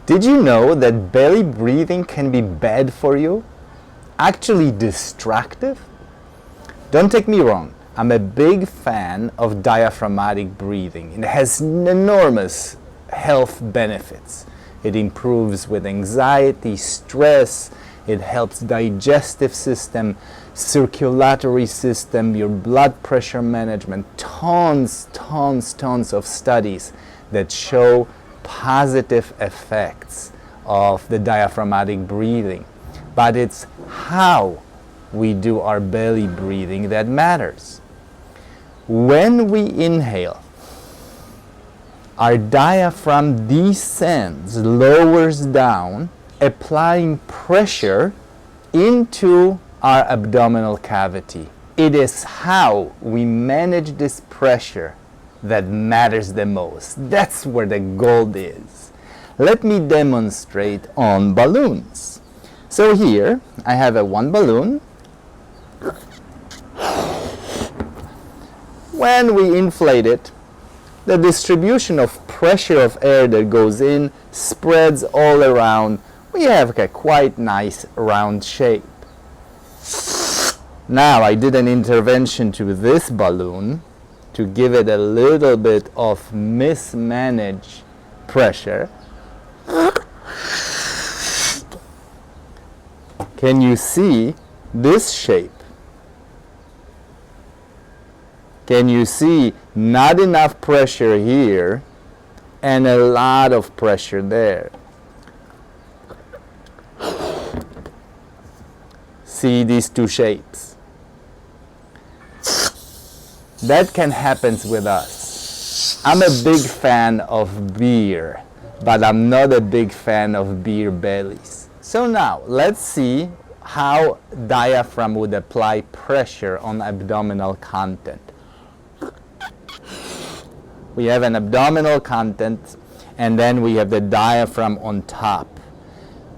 Did you know that belly breathing can be bad for you? Actually distractive? Don't take me wrong, I'm a big fan of diaphragmatic breathing. It has enormous health benefits. It improves with anxiety, stress, it helps digestive system, circulatory system, your blood pressure management, tons of studies that show positive effects of the diaphragmatic breathing. But it's how we do our belly breathing that matters. When we inhale, our diaphragm descends, lowers down, applying pressure into our abdominal cavity. It is how we manage this pressure that matters the most. That's where the gold is. Let me demonstrate on balloons. So here I have one balloon. When we inflate it, the distribution of pressure of air that goes in spreads all around. We have a quite nice round shape. Now I did an intervention to this balloon to give it a little bit of mismanaged pressure. Can you see this shape? Can you see not enough pressure here and a lot of pressure there? See these two shapes? That can happen with us. I'm a big fan of beer, but I'm not a big fan of beer bellies. So now, let's see how diaphragm would apply pressure on abdominal content. We have an abdominal content, and then we have the diaphragm on top.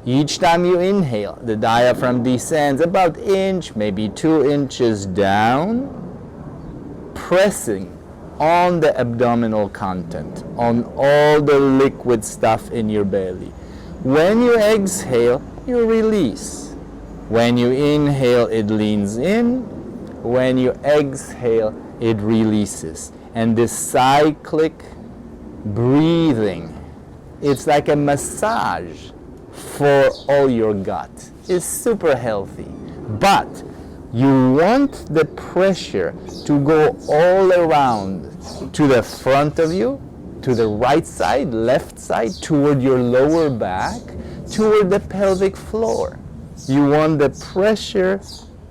Each time you inhale, the diaphragm descends about inch, maybe 2 inches down, pressing on the abdominal content, on all the liquid stuff in your belly. When you exhale, you release. When you inhale, it leans in. When you exhale, it releases. And this cyclic breathing, it's like a massage for all your gut. It's super healthy. But you want the pressure to go all around to the front of you, to the right side, left side, toward your lower back, toward the pelvic floor. You want the pressure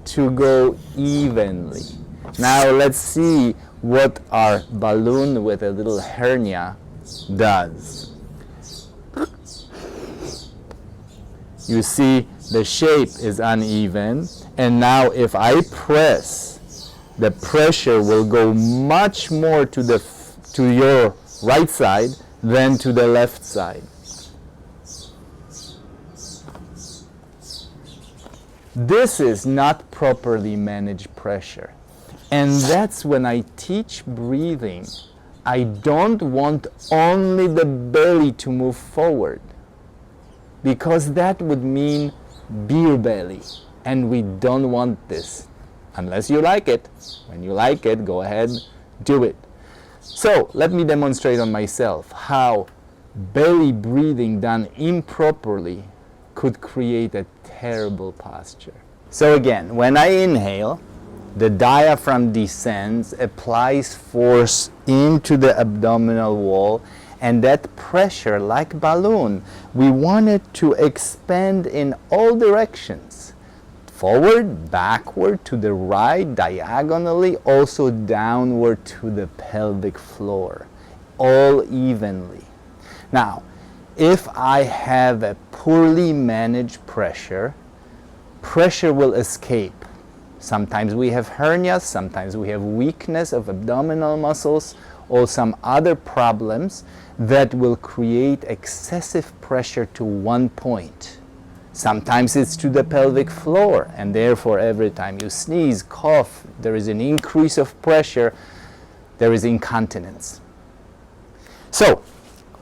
to go evenly. Now let's see what our balloon with a little hernia does. You see the shape is uneven, and now if I press, the pressure will go much more to your right side than to the left side. This is not properly managed pressure. And that's when I teach breathing. I don't want only the belly to move forward, because that would mean beer belly, and we don't want this, unless you like it. When you like it, go ahead, do it. So let me demonstrate on myself how belly breathing done improperly could create a terrible posture. So again, when I inhale, the diaphragm descends, applies force into the abdominal wall, and that pressure, like balloon, we want it to expand in all directions. Forward, backward, to the right, diagonally, also downward to the pelvic floor, all evenly. Now, if I have a poorly managed pressure, pressure will escape. Sometimes we have hernias, sometimes we have weakness of abdominal muscles, or some other problems that will create excessive pressure to one point. Sometimes it's to the pelvic floor, and therefore every time you sneeze, cough, there is an increase of pressure, there is incontinence. So,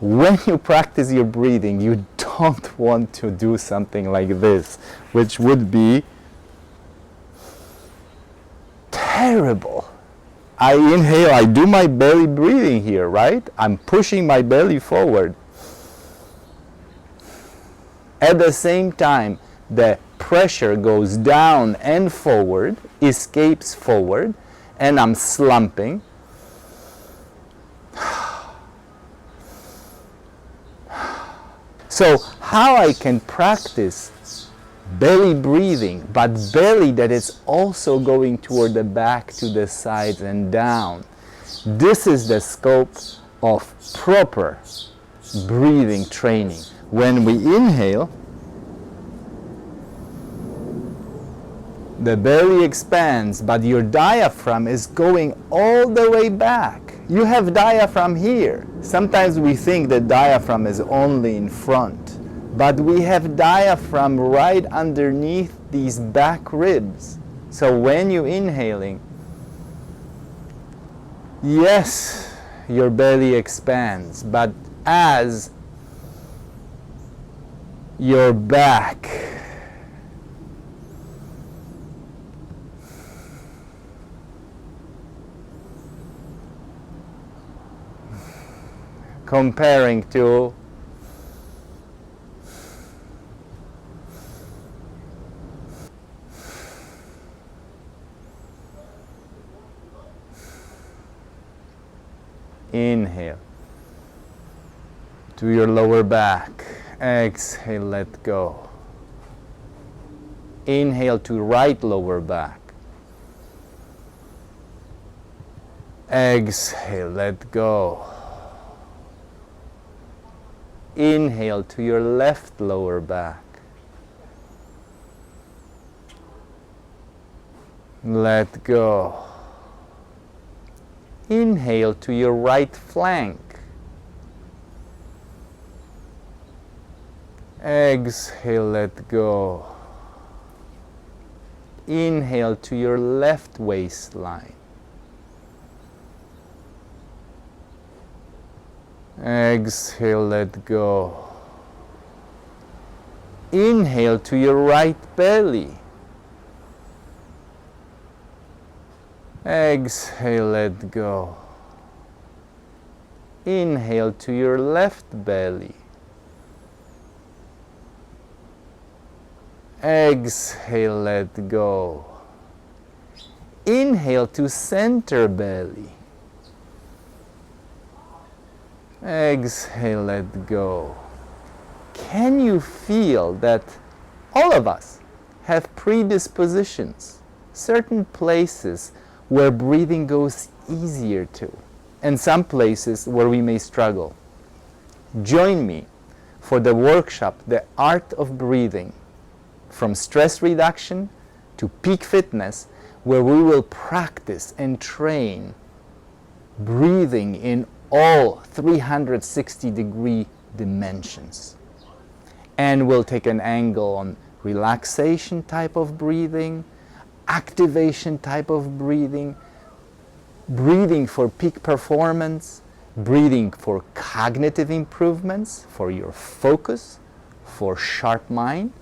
when you practice your breathing, you don't don't want to do something like this, which would be terrible. I inhale, I do my belly breathing here, right? I'm pushing my belly forward. At the same time, the pressure goes down and forward, escapes forward, and I'm slumping. So how I can practice belly breathing, but belly that is also going toward the back, to the sides and down. This is the scope of proper breathing training. When we inhale, the belly expands, but your diaphragm is going all the way back. You have diaphragm here. Sometimes we think that diaphragm is only in front, but we have diaphragm right underneath these back ribs. So when you're inhaling, yes, your belly expands, but as your back comparing to inhale to your lower back, exhale, let go. Inhale to right lower back, exhale, let go. Inhale to your left lower back, let go. Inhale to your right flank, exhale, let go. Inhale to your left waistline, exhale, let go. Inhale to your right belly, exhale, let go. Inhale to your left belly, exhale, let go. Inhale to center belly, exhale, let go. Can you feel that all of us have predispositions, certain places where breathing goes easier to, and some places where we may struggle? Join me for the workshop, The Art of Breathing, from stress reduction to peak fitness, where we will practice and train breathing in all 360-degree dimensions. And we'll take an angle on relaxation type of breathing, activation type of breathing, breathing for peak performance, breathing for cognitive improvements, for your focus, for sharp mind,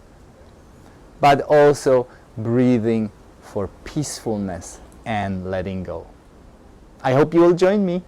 but also breathing for peacefulness and letting go. I hope you will join me.